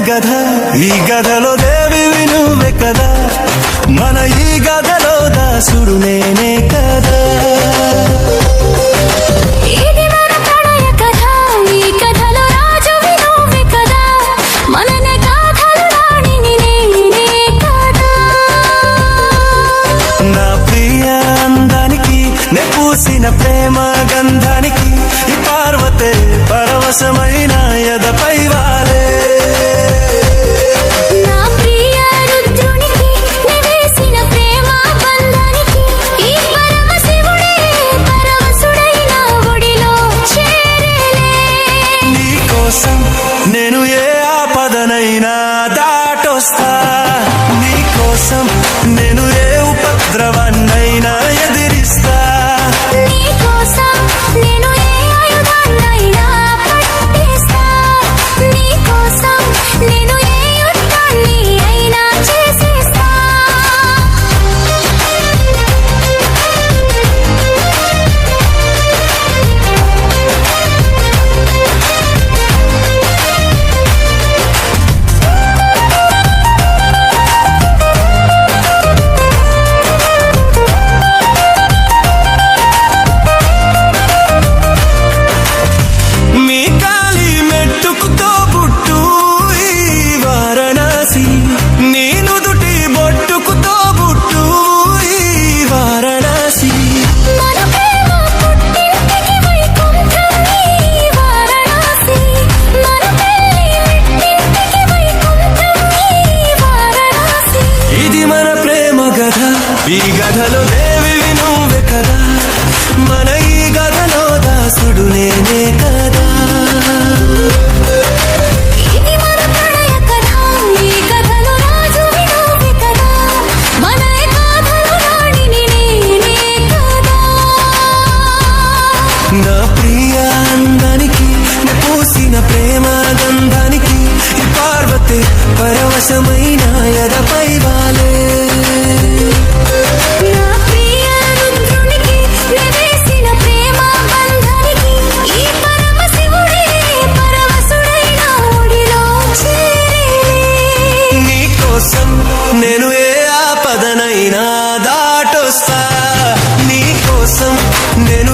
గధ ఈ గధలో దేవివి నువ్వే కదా మన ఈ గధలో దాసుడు నేనే కదా ప్రేమ గంధానికి ఈ పార్వతే పరవశమైన ఎదపై వాలే నా ప్రియ రుద్రునికి నివేసిన ప్రేమ బంధానికి ఈ పరమశివుడే పరవశుడైన ఒడిలో చేరేలే నీ కోసం నేను ఏ ఆపదనైనా దాటొస్తా నీ కోసం నేను ఏ ఉపద్రవాన్నైనా ఎదిరిస్తా ఈ గధలో దేవివి నువ్వే కదా మన ఈ గధలో దాసుడు నేనే కదా ఇది మన ప్రణయ కథ ఈ కథలో రాజువి నువ్వే కదా మన ఈ కథలో రాణిని నేనే కదా నా ప్రియ అందానికి పూసిన ప్రేమ గంధానికి ఈ పార్వతే పరవశమైన ఎదపై వాలే నేను ఏ ఆపదనైనా దాటొస్తా నీ కోసం నేను